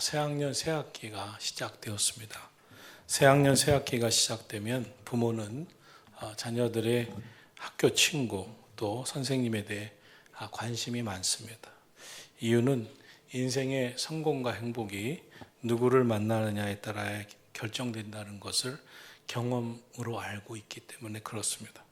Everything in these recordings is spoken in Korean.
새학년 새학기가 시작되었습니다. 새학년 새학기가 시작되면 부모는 자녀들의 학교 친구 또 선생님에 대해 관심이 많습니다. 이유는 인생의 성공과 행복이 누구를 만나느냐에 따라 결정된다는 것을 경험으로 알고 있기 때문에 그렇습니다.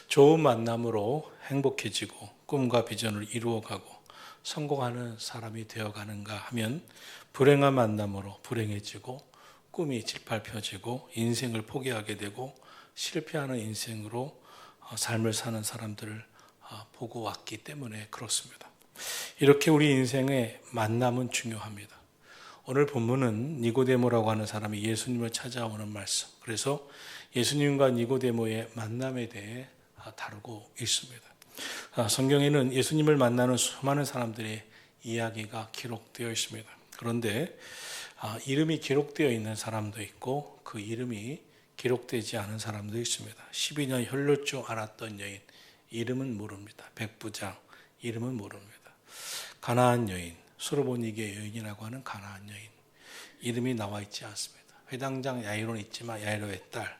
좋은 만남으로 행복해지고 꿈과 비전을 이루어가고 성공하는 사람이 되어가는가 하면 불행한 만남으로 불행해지고 꿈이 짓밟혀지고 인생을 포기하게 되고 실패하는 인생으로 삶을 사는 사람들을 보고 왔기 때문에 그렇습니다. 이렇게 우리 인생의 만남은 중요합니다. 오늘 본문은 니고데모라고 하는 사람이 예수님을 찾아오는 말씀, 그래서 예수님과 니고데모의 만남에 대해 다루고 있습니다. 성경에는 예수님을 만나는 수많은 사람들의 이야기가 기록되어 있습니다. 그런데 이름이 기록되어 있는 사람도 있고 그 이름이 기록되지 않은 사람도 있습니다. 12년 혈루증 앓았던 여인, 이름은 모릅니다. 백부장, 이름은 모릅니다. 가나안 여인, 수르보니게 여인이라고 하는 가나안 여인, 이름이 나와 있지 않습니다. 회당장 야이로는 있지만 야이로의 딸,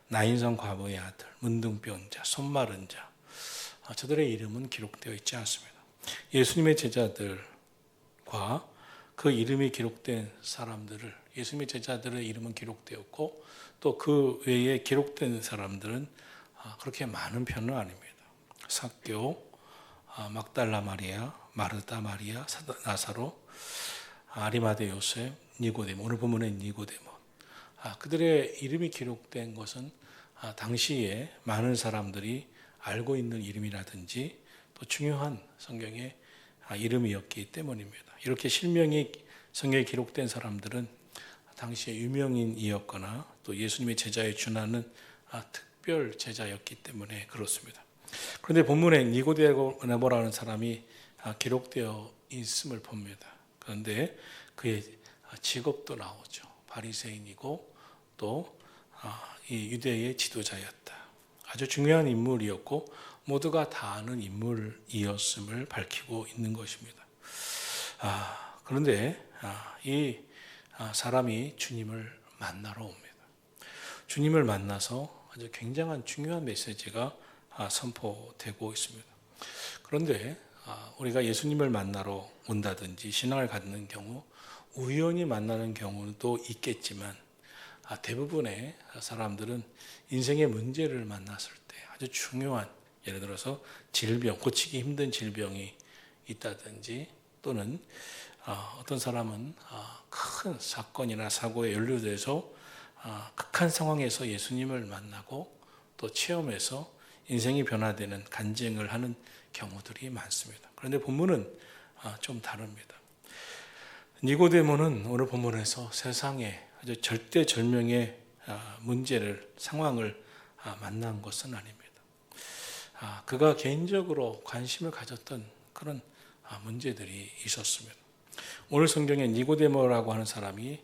나인성 과부의 아들, 문둥병자, 손마른 자, 저들의 이름은 기록되어 있지 않습니다. 예수님의 제자들과 그 이름이 기록된 사람들을, 예수님의 제자들의 이름은 기록되었고 또 그 외에 기록된 사람들은 그렇게 많은 편은 아닙니다. 삭개오, 막달라 마리아, 마르다 마리아, 나사로, 아리마대 요셉, 니고데모, 오늘 본문의 니고데모, 그들의 이름이 기록된 것은 당시에 많은 사람들이 알고 있는 이름이라든지 또 중요한 성경의 이름이었기 때문입니다. 이렇게 실명이 성경에 기록된 사람들은 당시에 유명인이었거나 또 예수님의 제자에 준하는 특별 제자였기 때문에 그렇습니다. 그런데 본문에 니고데모라는 사람이 기록되어 있음을 봅니다. 그런데 그의 직업도 나오죠. 바리새인이고 또 이 유대의 지도자였다. 아주 중요한 인물이었고 모두가 다 아는 인물이었음을 밝히고 있는 것입니다. 그런데 이 사람이 주님을 만나러 옵니다. 주님을 만나서 아주 굉장한 중요한 메시지가 선포되고 있습니다. 그런데 우리가 예수님을 만나러 온다든지 신앙을 갖는 경우 우연히 만나는 경우도 있겠지만 대부분의 사람들은 인생의 문제를 만났을 때 아주 중요한, 예를 들어서 질병, 고치기 힘든 질병이 있다든지 또는 어떤 사람은 큰 사건이나 사고에 연루돼서 극한 상황에서 예수님을 만나고 또 체험해서 인생이 변화되는 간증을 하는 경우들이 많습니다. 그런데 본문은 좀 다릅니다. 니고데모는 오늘 본문에서 세상에 아주 절대절명의 문제를, 상황을 만난 것은 아닙니다. 그가 개인적으로 관심을 가졌던 그런 문제들이 있었습니다. 오늘 성경에 니고데모라고 하는 사람이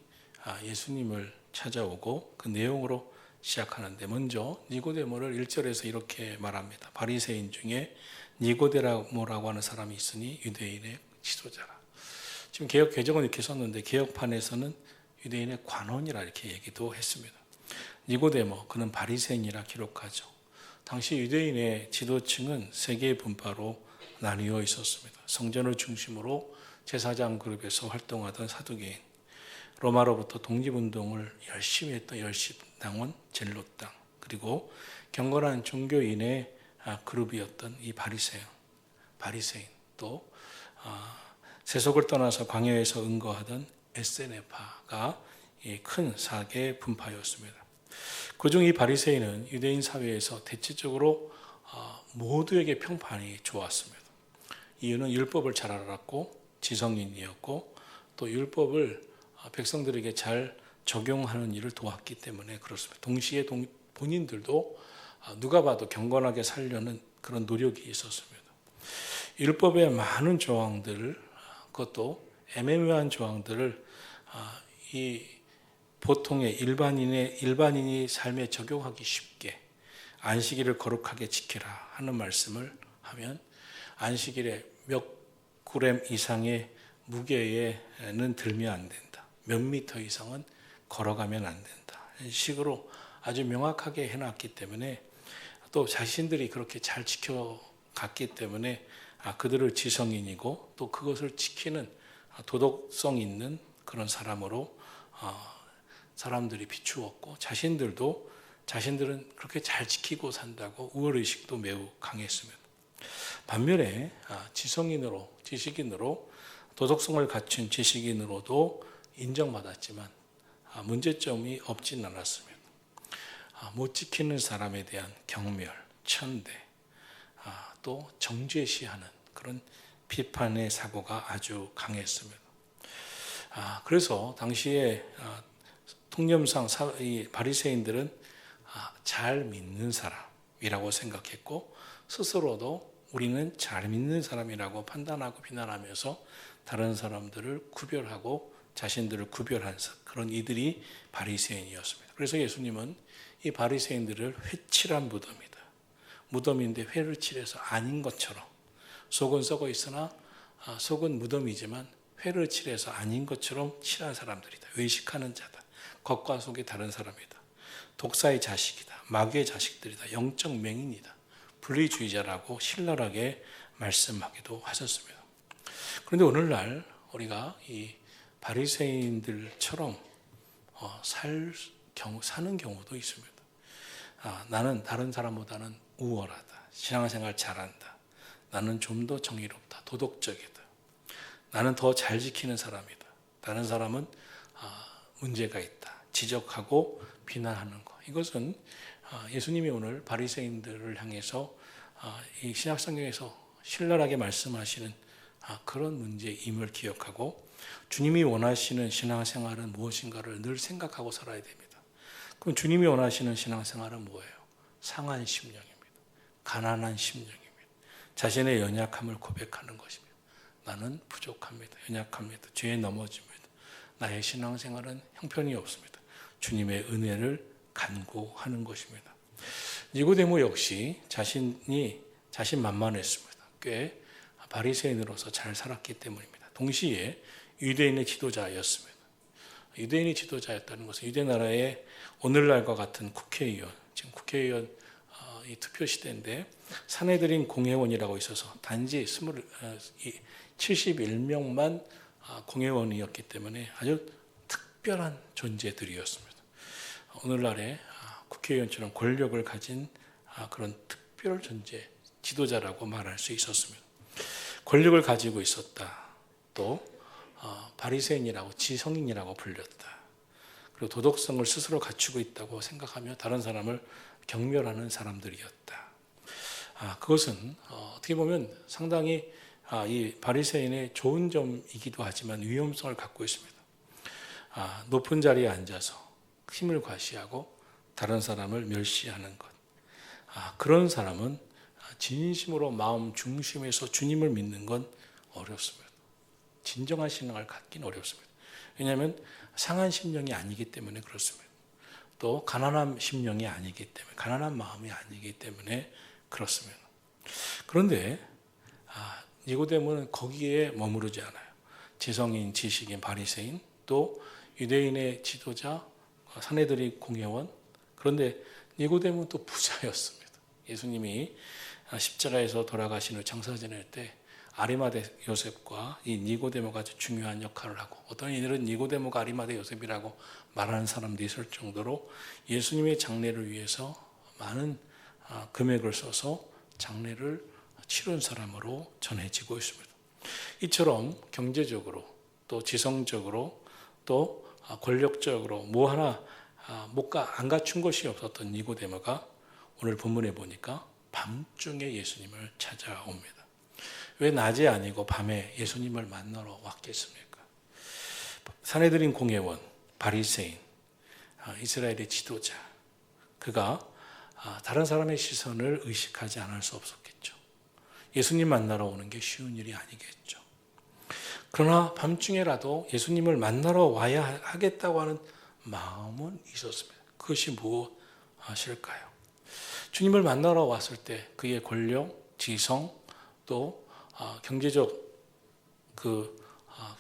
예수님을 찾아오고 그 내용으로 시작하는데, 먼저 니고데모를 1절에서 이렇게 말합니다. 바리새인 중에 니고데모라고 하는 사람이 있으니 유대인의 지도자라. 지금 개역 개정은 이렇게 썼는데 개역판에서는 유대인의 관원이라 이렇게 얘기도 했습니다. 니고데모, 그는 바리새인이라 기록하죠. 당시 유대인의 지도층은 세 개의 분파로 나뉘어 있었습니다. 성전을 중심으로 제사장 그룹에서 활동하던 사두개인, 로마로부터 독립운동을 열심히 했던 열심당원 젤롯당, 그리고 경건한 종교인의 그룹이었던 이 바리새인, 또 세속을 떠나서 광야에서 은거하던 에세네파가 큰 4개 분파였습니다. 그중 이 바리새인은 유대인 사회에서 대체적으로 모두에게 평판이 좋았습니다. 이유는 율법을 잘 알았고 지성인이었고 또 율법을 백성들에게 잘 적용하는 일을 도왔기 때문에 그렇습니다. 동시에 본인들도 누가 봐도 경건하게 살려는 그런 노력이 있었습니다. 율법의 많은 조항들을, 그것도 애매모호한 조항들을 이 보통의 일반인이 삶에 적용하기 쉽게 안식일을 거룩하게 지키라 하는 말씀을 하면 안식일에 몇 그램 이상의 무게에는 들면 안 된다. 몇 미터 이상은 걸어가면 안 된다. 이런 식으로 아주 명확하게 해놨기 때문에 또 자신들이 그렇게 잘 지켜갔기 때문에 그들을 지성인이고 또 그것을 지키는 도덕성 있는 그런 사람으로 사람들이 비추었고 자신들은 그렇게 잘 지키고 산다고 우월의식도 매우 강했습니다. 반면에 지식인으로 도덕성을 갖춘 지식인으로도 인정받았지만 문제점이 없진 않았습니다. 못 지키는 사람에 대한 경멸, 천대, 또 정죄시하는 그런 비판의 사고가 아주 강했습니다. 그래서 당시에 통념상 이 바리새인들은 잘 믿는 사람이라고 생각했고 스스로도 우리는 잘 믿는 사람이라고 판단하고 비난하면서 다른 사람들을 구별하고 자신들을 구별한 그런 이들이 바리새인이었습니다. 그래서 예수님은 이 바리새인들을 회칠한 무덤이다. 무덤인데 회를 칠해서 아닌 것처럼 속은 썩어 있으나 속은 무덤이지만 회를 칠해서 아닌 것처럼 칠한 사람들이다. 외식하는 자다. 겉과 속이 다른 사람이다. 독사의 자식이다. 마귀의 자식들이다. 영적 맹인이다. 분리주의자라고 신랄하게 말씀하기도 하셨습니다. 그런데 오늘날 우리가 이 바리새인들처럼 사는 경우도 있습니다. 나는 다른 사람보다는 우월하다. 신앙생활 잘한다. 나는 좀 더 정의롭다. 도덕적이다. 나는 더 잘 지키는 사람이다. 다른 사람은 문제가 있다. 지적하고 비난하는 것. 이것은 예수님이 오늘 바리새인들을 향해서 이 신약성경에서 신랄하게 말씀하시는 그런 문제임을 기억하고 주님이 원하시는 신앙생활은 무엇인가를 늘 생각하고 살아야 됩니다. 그럼 주님이 원하시는 신앙생활은 뭐예요? 상한 심령입니다. 가난한 심령입니다. 자신의 연약함을 고백하는 것입니다. 나는 부족합니다. 연약합니다. 죄에 넘어집니다. 나의 신앙생활은 형편이 없습니다. 주님의 은혜를 간구하는 것입니다. 니고데모 역시 자신만만했습니다. 꽤 바리새인으로서 잘 살았기 때문입니다. 동시에 유대인의 지도자였습니다. 유대인의 지도자였다는 것은 유대 나라의 오늘날과 같은 국회의원, 지금 국회의원 이 투표 시대인데 사내들인 공회원이라고 있어서 단지 71명만 공회원이었기 때문에 아주 특별한 존재들이었습니다. 오늘날의 국회의원처럼 권력을 가진 그런 특별 존재, 지도자라고 말할 수 있었습니다. 권력을 가지고 있었다. 또 바리새인이라고 지성인이라고 불렸다. 그리고 도덕성을 스스로 갖추고 있다고 생각하며 다른 사람을 경멸하는 사람들이었다. 그것은 어떻게 보면 상당히 이 바리새인의 좋은 점이기도 하지만 위험성을 갖고 있습니다. 높은 자리에 앉아서 힘을 과시하고 다른 사람을 멸시하는 것. 그런 사람은 진심으로 마음 중심에서 주님을 믿는 건 어렵습니다. 진정한 신앙을 갖긴 어렵습니다. 왜냐하면 상한 심령이 아니기 때문에 그렇습니다. 또 가난한 심령이 아니기 때문에, 가난한 마음이 아니기 때문에 그렇습니다. 그런데 니고데모는 거기에 머무르지 않아요. 지성인, 지식인, 바리새인, 또 유대인의 지도자, 사내들이 공회원. 그런데 니고데모는 또 부자였습니다. 예수님이 십자가에서 돌아가신 후 장사 지낼 때 아리마대 요셉과 이 니고데모가 아주 중요한 역할을 하고, 어떤 이들은 니고데모가 아리마대 요셉이라고 말하는 사람도 있을 정도로 예수님의 장례를 위해서 많은 금액을 써서 장례를 치른 사람으로 전해지고 있습니다. 이처럼 경제적으로 또 지성적으로 또 권력적으로 뭐 하나 안 갖춘 것이 없었던 니고데모가 오늘 본문에 보니까 밤중에 예수님을 찾아옵니다. 왜 낮에 아니고 밤에 예수님을 만나러 왔겠습니까? 사내들인 공회원, 바리새인, 이스라엘의 지도자, 그가 다른 사람의 시선을 의식하지 않을 수 없었겠죠. 예수님 만나러 오는 게 쉬운 일이 아니겠죠. 그러나 밤중에라도 예수님을 만나러 와야 하겠다고 하는 마음은 있었습니다. 그것이 무엇일까요? 주님을 만나러 왔을 때 그의 권력, 지성, 또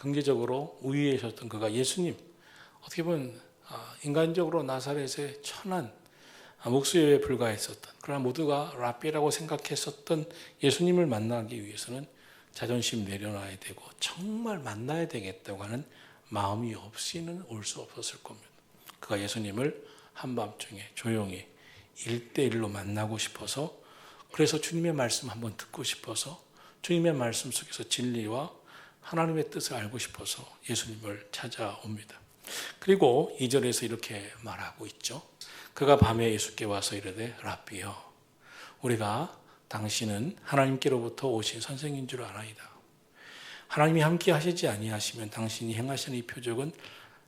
경제적으로 우위에 있었던 그가 예수님, 어떻게 보면 인간적으로 나사렛의 천한 목수에 불과했었던, 그러나 모두가 랍비라고 생각했었던 예수님을 만나기 위해서는 자존심 내려놔야 되고 정말 만나야 되겠다고 하는 마음이 없이는 올 수 없었을 겁니다. 그가 예수님을 한밤중에 조용히 1대1로 만나고 싶어서, 그래서 주님의 말씀 한번 듣고 싶어서, 주님의 말씀 속에서 진리와 하나님의 뜻을 알고 싶어서 예수님을 찾아옵니다. 그리고 2절에서 이렇게 말하고 있죠. 그가 밤에 예수께 와서 이르되 랍비여, 우리가 당신은 하나님께로부터 오신 선생인 줄 알아이다. 하나님이 함께 하시지 아니하시면 당신이 행하시는 이 표적은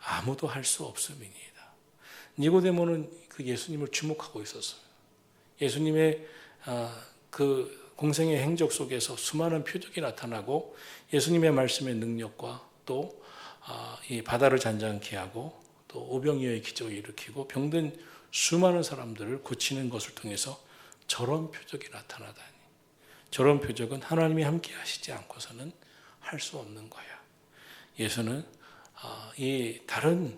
아무도 할 수 없음이니이다. 니고데모는 그 예수님을 주목하고 있었어요. 예수님의 그 공생의 행적 속에서 수많은 표적이 나타나고 예수님의 말씀의 능력과 또 이 바다를 잔잔케 하고 또 오병이어의 기적을 일으키고 병든 수많은 사람들을 고치는 것을 통해서 저런 표적이 나타나다니, 저런 표적은 하나님이 함께 하시지 않고서는 할 수 없는 거야. 예수는 이 다른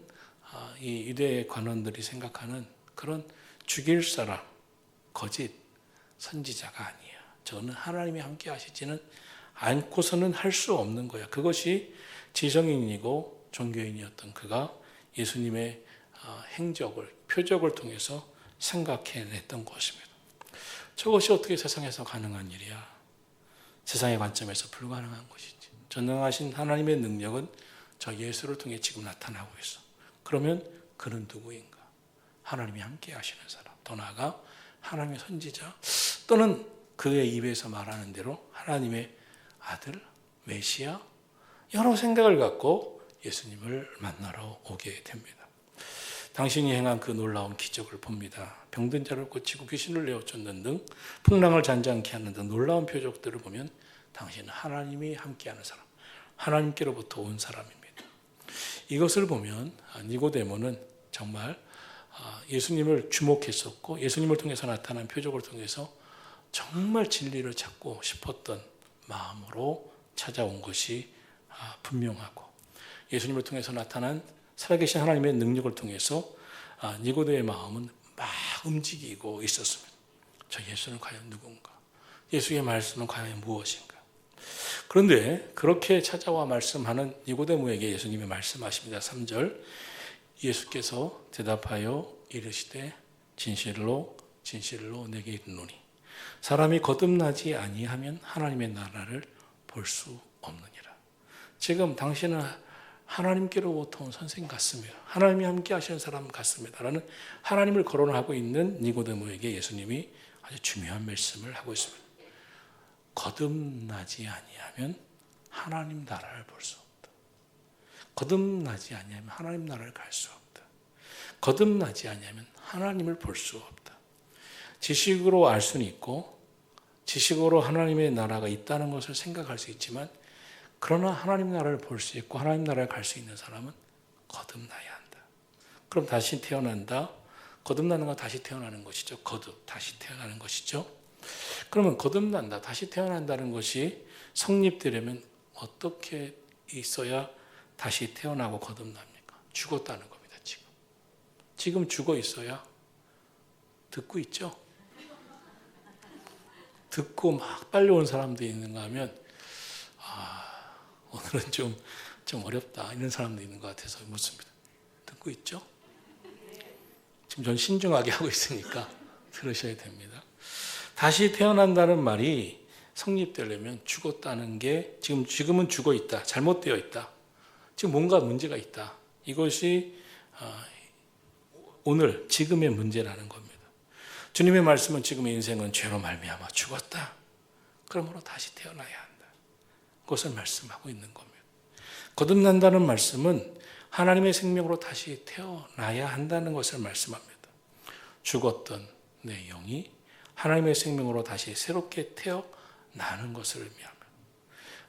이 유대 관원들이 생각하는 그런 죽일 사람, 거짓 선지자가 아니야. 저는 하나님이 함께 하시지는 않고서는 할 수 없는 거야. 그것이 지성인이고 종교인이었던 그가 예수님의 행적을, 표적을 통해서 생각해냈던 것입니다. 저것이 어떻게 세상에서 가능한 일이야? 세상의 관점에서 불가능한 것이지. 전능하신 하나님의 능력은 저 예수를 통해 지금 나타나고 있어. 그러면 그는 누구인가? 하나님이 함께 하시는 사람, 더 나아가 하나님의 선지자, 또는 그의 입에서 말하는 대로 하나님의 아들, 메시아, 여러 생각을 갖고 예수님을 만나러 오게 됩니다. 당신이 행한 그 놀라운 기적을 봅니다. 병든 자를 고치고 귀신을 내어쫓는 등 풍랑을 잔잔케 하는 등 놀라운 표적들을 보면 당신은 하나님이 함께하는 사람, 하나님께로부터 온 사람입니다. 이것을 보면 니고데모는 정말 예수님을 주목했었고 예수님을 통해서 나타난 표적을 통해서 정말 진리를 찾고 싶었던 마음으로 찾아온 것이 분명하고, 예수님을 통해서 나타난 살아계신 하나님의 능력을 통해서 니고데의 마음은 막 움직이고 있었습니다. 저 예수는 과연 누군가? 예수의 말씀은 과연 무엇인가? 그런데 그렇게 찾아와 말씀하는 니고데모에게 예수님이 말씀하십니다. 3절, 예수께서 대답하여 이르시되 진실로 진실로 내게 이르노니 사람이 거듭나지 아니하면 하나님의 나라를 볼 수 없느니라. 지금 당신은 하나님께로부터 온 선생 같습니다. 하나님이 함께 하시는 사람 같습니다. 라는 하나님을 거론하고 있는 니고데모에게 예수님이 아주 중요한 말씀을 하고 있습니다. 거듭나지 아니하면 하나님 나라를 볼 수 없다. 거듭나지 아니하면 하나님 나라를 갈 수 없다. 거듭나지 아니하면 하나님을 볼 수 없다. 지식으로 알 수는 있고 지식으로 하나님의 나라가 있다는 것을 생각할 수 있지만, 그러나 하나님 나라를 볼 수 있고 하나님 나라를 갈 수 있는 사람은 거듭나야 한다. 그럼 다시 태어난다. 거듭나는 건 다시 태어나는 것이죠. 다시 태어나는 것이죠. 그러면 거듭난다, 다시 태어난다는 것이 성립되려면 어떻게 있어야 다시 태어나고 거듭납니까? 죽었다는 겁니다. 지금 죽어 있어야, 듣고 있죠? 듣고 막 빨려온 사람도 있는가 하면 오늘은 좀 어렵다 이런 사람도 있는 것 같아서 묻습니다. 듣고 있죠? 지금 전 신중하게 하고 있으니까 들으셔야 됩니다. 다시 태어난다는 말이 성립되려면 죽었다는 게, 지금은 죽어 있다, 잘못되어 있다, 지금 뭔가 문제가 있다, 이것이 오늘 지금의 문제라는 겁니다. 주님의 말씀은 지금의 인생은 죄로 말미암아 죽었다, 그러므로 다시 태어나야 한다, 그것을 말씀하고 있는 겁니다. 거듭난다는 말씀은 하나님의 생명으로 다시 태어나야 한다는 것을 말씀합니다. 죽었던 내 영이 하나님의 생명으로 다시 새롭게 태어나는 것을 의미합니다.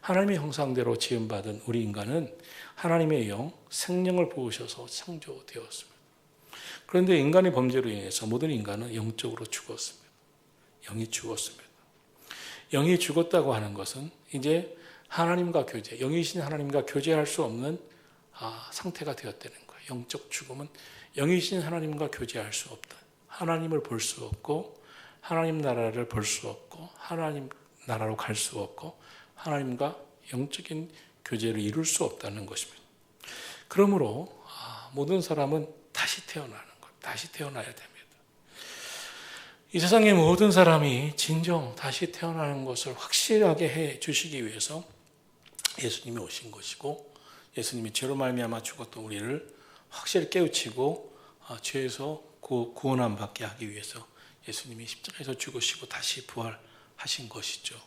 하나님의 형상대로 지음받은 우리 인간은 하나님의 영, 생명을 부으셔서 창조되었습니다. 그런데 인간의 범죄로 인해서 모든 인간은 영적으로 죽었습니다. 영이 죽었습니다. 영이 죽었다고 하는 것은 이제 하나님과 교제, 영이신 하나님과 교제할 수 없는 상태가 되었다는 거예요. 영적 죽음은 영이신 하나님과 교제할 수 없다. 하나님을 볼 수 없고 하나님 나라를 볼 수 없고 하나님 나라로 갈 수 없고 하나님과 영적인 교제를 이룰 수 없다는 것입니다. 그러므로 모든 사람은 다시 태어나는 것, 다시 태어나야 됩니다. 이 세상의 모든 사람이 진정 다시 태어나는 것을 확실하게 해 주시기 위해서 예수님이 오신 것이고, 예수님이 죄로 말미암아 죽었던 우리를 확실히 깨우치고 죄에서 구원함 받게 하기 위해서 예수님이 십자가에서 죽으시고 다시 부활하신 것이죠.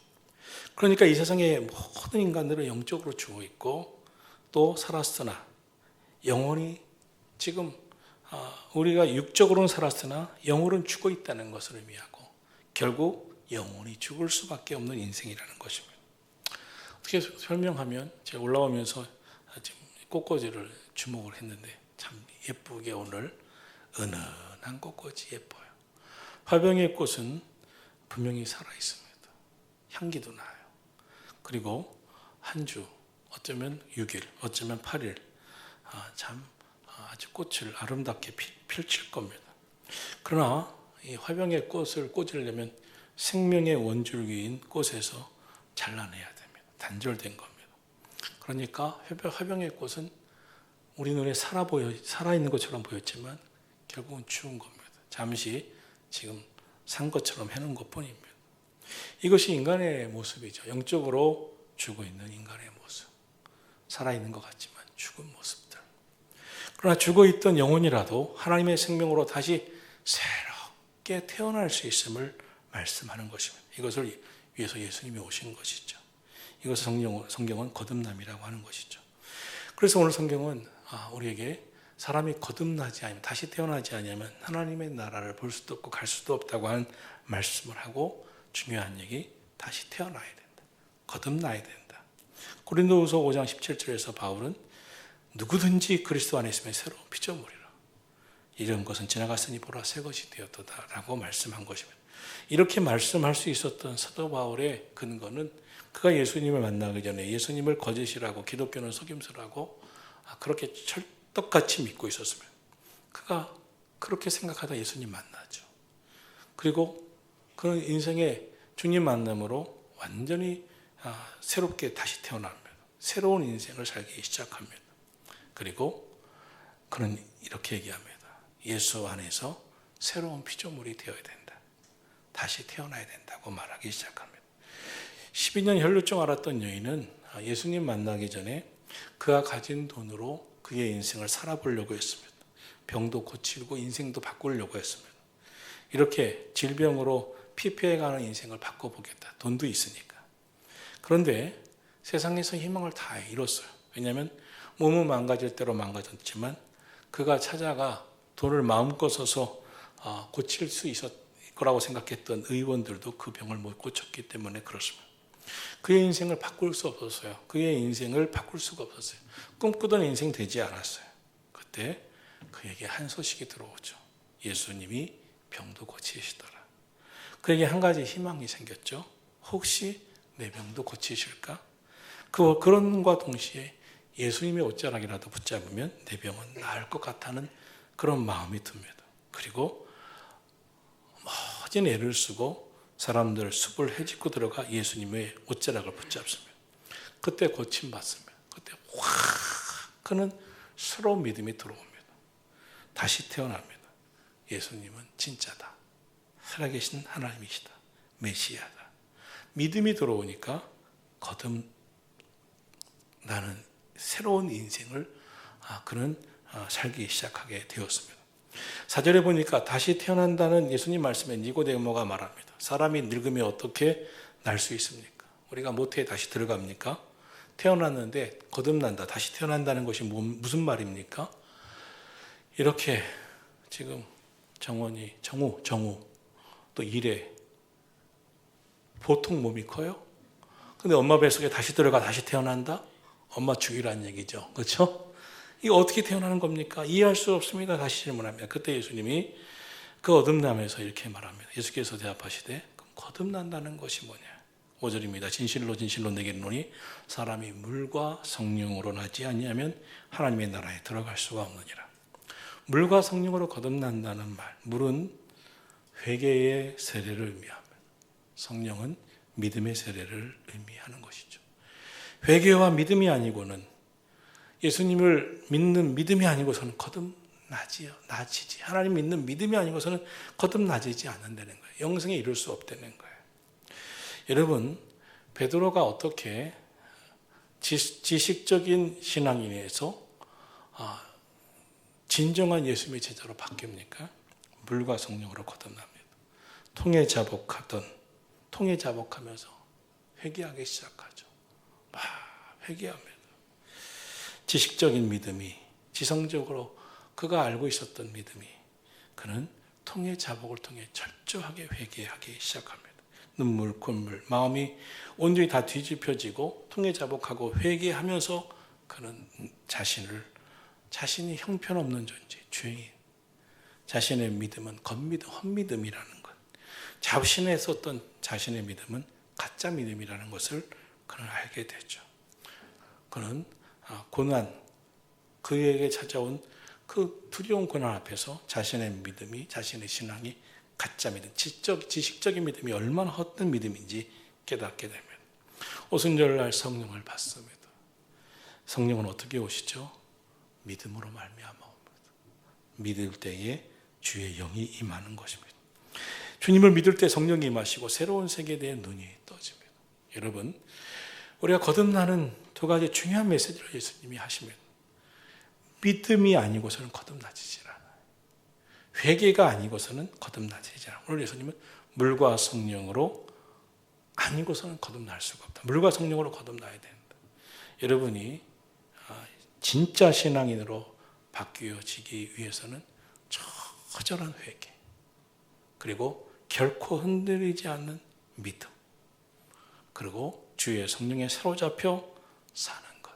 그러니까 이 세상의 모든 인간들은 영적으로 죽어 있고 또 살았으나 영혼이 지금 우리가 육적으로는 살았으나 영혼은 죽어 있다는 것을 의미하고 결국 영혼이 죽을 수밖에 없는 인생이라는 것입니다. 어떻게 설명하면 제가 올라오면서 지금 꽃꽂이를 주목을 했는데 참 예쁘게 오늘 은은한 꽃꽂이 예뻐요. 화병의 꽃은 분명히 살아 있습니다. 향기도 나요. 그리고 한 주, 어쩌면 6일, 어쩌면 8일 참 아주 꽃을 아름답게 펼칠 겁니다. 그러나 이 화병의 꽃을 꽂으려면 생명의 원줄기인 꽃에서 잘라내야 됩니다. 단절된 겁니다. 그러니까 화병의 꽃은 우리 눈에 살아있는 것처럼 보였지만 결국은 죽은 겁니다. 잠시 지금 산 것처럼 해놓은 것뿐입니다. 이것이 인간의 모습이죠. 영적으로 죽어 있는 인간의 모습. 살아있는 것 같지만 죽은 모습들. 그러나 죽어있던 영혼이라도 하나님의 생명으로 다시 새롭게 태어날 수 있음을 말씀하는 것입니다. 이것을 위해서 예수님이 오신 것이죠. 이것을 성경은 거듭남이라고 하는 것이죠. 그래서 오늘 성경은 우리에게 사람이 거듭나지 않으면, 다시 태어나지 않으면 하나님의 나라를 볼 수도 없고 갈 수도 없다고 하는 말씀을 하고, 중요한 얘기, 다시 태어나야 된다. 거듭나야 된다. 고린도후서 5장 17절에서 바울은 누구든지 그리스도 안에 있으면 새로운 피조물이라. 이런 것은 지나갔으니 보라 새 것이 되었도다 라고 말씀한 것입니다. 이렇게 말씀할 수 있었던 사도 바울의 근거는 그가 예수님을 만나기 전에 예수님을 거짓이라고, 기독교는 속임수라고 그렇게 철떡같이 믿고 있었습니다. 그가 그렇게 생각하다 예수님 만나죠. 그리고 그런 인생의 주님 만남으로 완전히 새롭게 다시 태어납니다. 새로운 인생을 살기 시작합니다. 그리고 그는 이렇게 얘기합니다. 예수 안에서 새로운 피조물이 되어야 된다. 다시 태어나야 된다고 말하기 시작합니다. 12년 혈루증 앓았던 여인은 예수님 만나기 전에 그가 가진 돈으로 그의 인생을 살아보려고 했습니다. 병도 고치고 인생도 바꾸려고 했습니다. 이렇게 질병으로 피폐해가는 인생을 바꿔보겠다. 돈도 있으니까. 그런데 세상에서 희망을 다 잃었어요. 왜냐하면 몸은 망가질 대로 망가졌지만 그가 찾아가 돈을 마음껏 써서 고칠 수 있을 거라고 생각했던 의원들도 그 병을 못 고쳤기 때문에 그렇습니다. 그의 인생을 바꿀 수 없었어요. 그의 인생을 바꿀 수가 없었어요. 꿈꾸던 인생 되지 않았어요. 그때 그에게 한 소식이 들어오죠. 예수님이 병도 고치시더라. 그에게 한 가지 희망이 생겼죠. 혹시 내 병도 고치실까? 그런과 동시에 예수님의 옷자락이라도 붙잡으면 내 병은 나을 것 같다는 그런 마음이 듭니다. 그리고 멋진 애를 쓰고 사람들 숲을 헤집고 들어가 예수님의 옷자락을 붙잡습니다. 그때 고침받습니다. 그때 확 그는 새로운 믿음이 들어옵니다. 다시 태어납니다. 예수님은 진짜다. 살아계신 하나님이시다. 메시아다. 믿음이 들어오니까 거듭나는 새로운 인생을 그는 살기 시작하게 되었습니다. 4절에 보니까 다시 태어난다는 예수님 말씀에 니고데모가 말합니다. 사람이 늙으면 어떻게 날 수 있습니까? 우리가 모태에 다시 들어갑니까? 태어났는데 거듭난다, 다시 태어난다는 것이 무슨 말입니까? 이렇게 지금 정우 또 이래 보통 몸이 커요? 근데 엄마 뱃속에 다시 들어가 다시 태어난다? 엄마 죽이라는 얘기죠. 그렇죠? 이거 어떻게 태어나는 겁니까? 이해할 수 없습니다. 다시 질문합니다. 그때 예수님이 그 거듭남에서 이렇게 말합니다. 예수께서 대답하시되 그럼 거듭난다는 것이 뭐냐? 5절입니다. 진실로 진실로 내게 이르노니 사람이 물과 성령으로 나지 아니하면 하나님의 나라에 들어갈 수가 없느니라. 물과 성령으로 거듭난다는 말, 물은 회개의 세례를 의미하며 성령은 믿음의 세례를 의미하는 것이죠. 회개와 믿음이 아니고는, 예수님을 믿는 믿음이 아니고서는 나지지. 하나님 믿는 믿음이 아니고서는 거듭나지지 않는다는 거예요. 영생에 이룰 수 없다는 거예요. 여러분, 베드로가 어떻게 지식적인 신앙인에서 진정한 예수님의 제자로 바뀝니까? 물과 성령으로 거듭납니다. 통해 자복하면서 회개하기 시작하죠. 막 회개합니다. 지식적인 믿음이, 지성적으로 그가 알고 있었던 믿음이, 그는 통해 자복을 통해 철저하게 회개하기 시작합니다. 눈물, 콧물, 마음이 온전히 다 뒤집혀지고 통해 자복하고 회개하면서 그는 자신이 형편없는 존재, 죄인, 자신의 믿음은 겉믿음, 헛믿음이라는 것, 자신에 썼던 자신의 믿음은 가짜 믿음이라는 것을 그는 알게 되죠. 그는 고난, 그에게 찾아온 그 두려운 고난 앞에서 자신의 믿음이, 자신의 신앙이 가짜 믿음, 지식적인 믿음이 얼마나 헛된 믿음인지 깨닫게 됩니다. 오순절날 성령을 받습니다. 성령은 어떻게 오시죠? 믿음으로 말미암아 옵니다. 믿을 때에 주의 영이 임하는 것입니다. 주님을 믿을 때 성령이 임하시고 새로운 세계에 대한 눈이 떠집니다. 여러분, 우리가 거듭나는 두 가지 중요한 메시지를 예수님이 하십니다. 믿음이 아니고서는 거듭나지질 않아요. 회개가 아니고서는 거듭나지질 않아요. 오늘 예수님은 물과 성령으로 아니고서는 거듭날 수가 없다. 물과 성령으로 거듭나야 된다. 여러분이 진짜 신앙인으로 바뀌어지기 위해서는 처절한 회개, 그리고 결코 흔들리지 않는 믿음, 그리고 주의 성령에 사로잡혀 사는 것,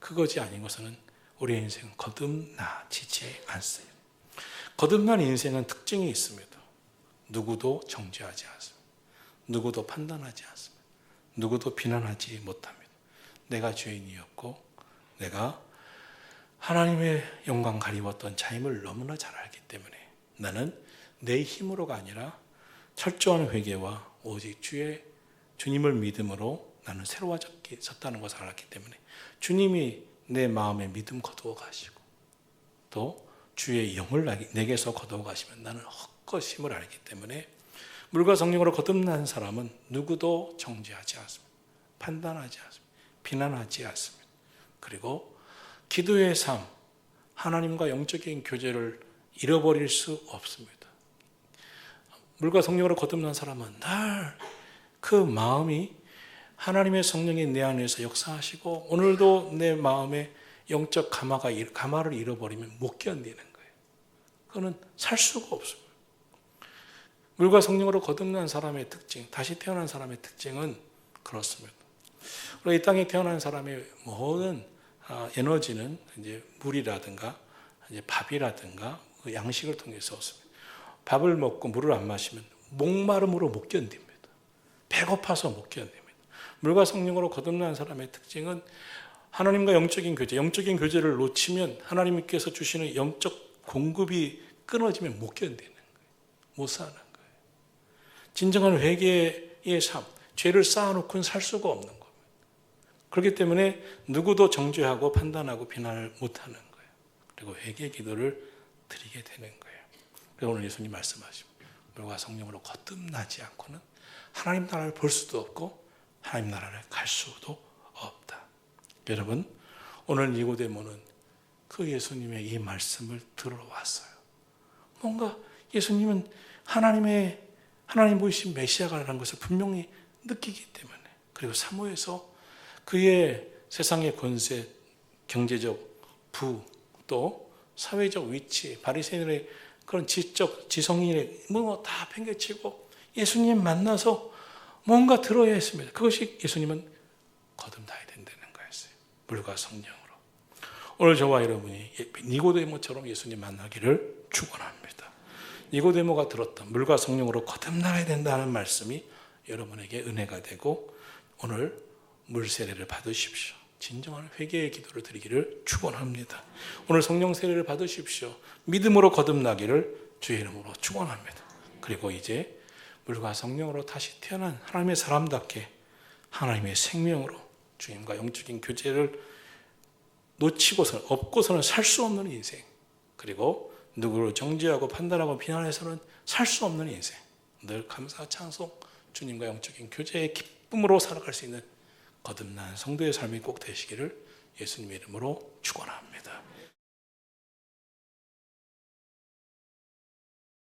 그것이 아니고서는 우리의 인생은 거듭나지지 않습니다. 거듭난 인생은 특징이 있습니다. 누구도 정죄하지 않습니다. 누구도 판단하지 않습니다. 누구도 비난하지 못합니다. 내가 죄인이었고 내가 하나님의 영광 가리웠던 자임을 너무나 잘 알기 때문에 나는 내 힘으로가 아니라 철저한 회개와 오직 주님을 믿음으로 나는 새로워졌다는 것을 알았기 때문에 주님이 내 마음에 믿음 거두어 가시고 또 주의 영을 내게서 거두어 가시면 나는 헛것임을 알기 때문에 물과 성령으로 거듭난 사람은 누구도 정죄하지 않습니다. 판단하지 않습니다. 비난하지 않습니다. 그리고 기도의 삶, 하나님과 영적인 교제를 잃어버릴 수 없습니다. 물과 성령으로 거듭난 사람은 늘 그 마음이 하나님의 성령이 내 안에서 역사하시고 오늘도 내 마음에 영적 가마를 잃어버리면 못 견디는 거예요. 그거는 살 수가 없습니다. 물과 성령으로 거듭난 사람의 특징, 다시 태어난 사람의 특징은 그렇습니다. 우리 이 땅에 태어난 사람의 모든 에너지는 이제 물이라든가 이제 밥이라든가 그 양식을 통해서 얻습니다. 밥을 먹고 물을 안 마시면 목마름으로 못 견딥니다. 배고파서 못 견딥니다. 물과 성령으로 거듭난 사람의 특징은 하나님과 영적인 교제를 놓치면 하나님께서 주시는 영적 공급이 끊어지면 못 견디는 거예요. 못 사는 거예요. 진정한 회개의 삶, 죄를 쌓아놓고는 살 수가 없는 겁니다. 그렇기 때문에 누구도 정죄하고 판단하고 비난을 못하는 거예요. 그리고 회개 기도를 드리게 되는 거예요. 그래서 오늘 예수님 말씀하십니다. 물과 성령으로 거듭나지 않고는 하나님 나라를 볼 수도 없고 하나님 나라를 갈 수도 없다. 여러분, 오늘 니고데모는 그 예수님의 이 말씀을 들어왔어요. 뭔가 예수님은 하나님 보이신 메시아라는 것을 분명히 느끼기 때문에, 그리고 사모에서 그의 세상의 권세, 경제적 부, 또 사회적 위치, 바리새인의 그런 지성인의 다 팽개치고 예수님 만나서 뭔가 들어야 했습니다. 그것이 예수님은 거듭나야 된다는 거였어요. 물과 성령으로. 오늘 저와 여러분이 니고데모처럼 예수님 만나기를 축원합니다. 니고데모가 들었던 물과 성령으로 거듭나야 된다는 말씀이 여러분에게 은혜가 되고 오늘 물 세례를 받으십시오. 진정한 회개의 기도를 드리기를 축원합니다. 오늘 성령 세례를 받으십시오. 믿음으로 거듭나기를 주의 이름으로 축원합니다. 그리고 이제 물과 성령으로 다시 태어난 하나님의 사람답게 하나님의 생명으로 주님과 영적인 교제를 놓치고서는 없고서는 살 수 없는 인생, 그리고 누구를 정죄하고 판단하고 비난해서는 살 수 없는 인생, 늘 감사 찬송 주님과 영적인 교제의 기쁨으로 살아갈 수 있는 거듭난 성도의 삶이 꼭 되시기를 예수님의 이름으로 축원합니다.